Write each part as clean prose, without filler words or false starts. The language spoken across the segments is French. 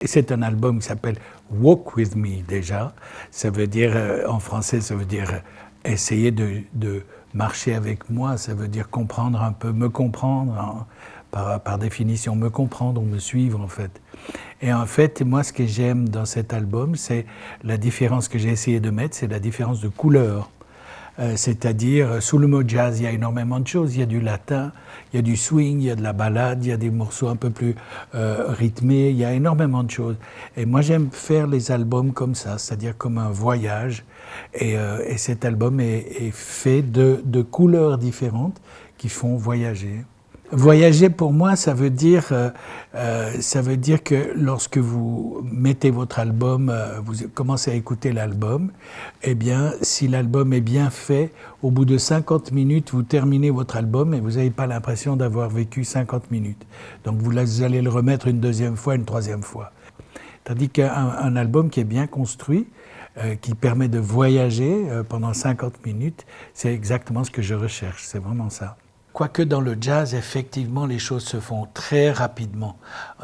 C'est un album qui s'appelle Walk With Me déjà. Ça veut dire, en français, ça veut dire essayer de marcher avec moi. Ça veut dire comprendre un peu, me comprendre, hein, par définition, me comprendre ou me suivre en fait. Et en fait, moi ce que j'aime dans cet album, c'est la différence que j'ai essayé de mettre, c'est la différence de couleur. C'est-à-dire, sous le mot jazz, il y a énormément de choses. Il y a du latin, il y a du swing, il y a de la ballade, il y a des morceaux un peu plus rythmés, il y a énormément de choses. Et moi, j'aime faire les albums comme ça, c'est-à-dire comme un voyage. Et cet album est fait de couleurs différentes qui font voyager. Voyager, pour moi, ça veut dire que lorsque vous mettez votre album, vous commencez à écouter l'album, eh bien, si l'album est bien fait, au bout de 50 minutes, vous terminez votre album et vous n'avez pas l'impression d'avoir vécu 50 minutes. Donc, vous allez le remettre une deuxième fois, une troisième fois. Tandis qu'un album qui est bien construit, qui permet de voyager pendant 50 minutes, c'est exactement ce que je recherche, c'est vraiment ça. Quoique dans le jazz, effectivement, les choses se font très rapidement.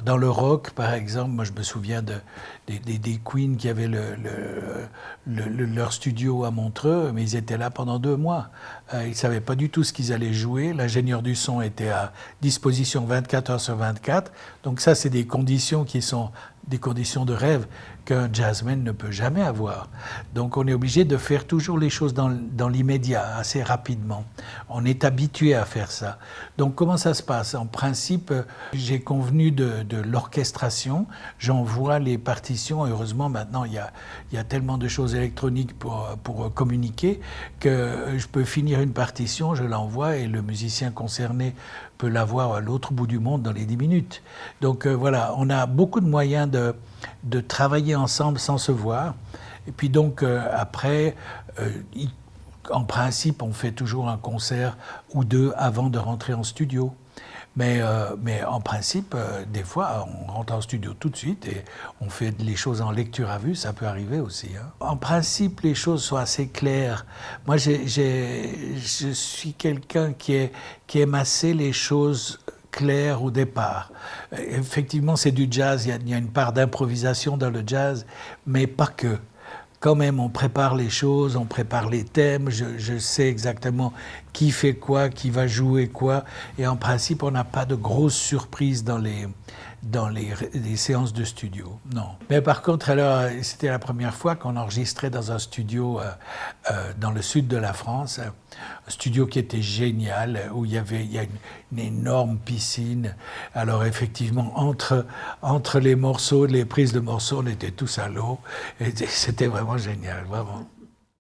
Dans le rock, par exemple, moi je me souviens des Queen qui avaient leur studio à Montreux, mais ils étaient là pendant 2 mois. Ils ne savaient pas du tout ce qu'ils allaient jouer. L'ingénieur du son était à disposition 24 heures sur 24. Donc ça, c'est des conditions qui sont des conditions de rêve qu'un jazzman ne peut jamais avoir. Donc on est obligé de faire toujours les choses dans l'immédiat, assez rapidement. On est habitué à faire ça. Donc comment ça se passe? En principe, j'ai convenu de l'orchestration, j'envoie les partitions. Heureusement, maintenant, il y a tellement de choses électroniques pour communiquer que je peux finir une partition, je l'envoie et le musicien concerné peut l'avoir à l'autre bout du monde dans les 10 minutes. Donc voilà, on a beaucoup de moyens de travailler ensemble sans se voir. Et puis donc après, en principe, on fait toujours un concert ou deux avant de rentrer en studio. Mais en principe, des fois, on rentre en studio tout de suite et on fait les choses en lecture à vue, ça peut arriver aussi. Hein. En principe, les choses sont assez claires. Moi, je suis quelqu'un qui aime assez les choses claires au départ. Effectivement, c'est du jazz, il y a une part d'improvisation dans le jazz, mais pas que. Quand même, on prépare les choses, on prépare les thèmes, je sais exactement qui fait quoi, qui va jouer quoi, et en principe, on n'a pas de grosses surprises dans les séances de studio, non. Mais par contre, alors, c'était la première fois qu'on enregistrait dans un studio dans le sud de la France, un studio qui était génial, où il y a une énorme piscine. Alors effectivement, entre les morceaux, les prises de morceaux, on était tous à l'eau, et c'était vraiment génial, vraiment.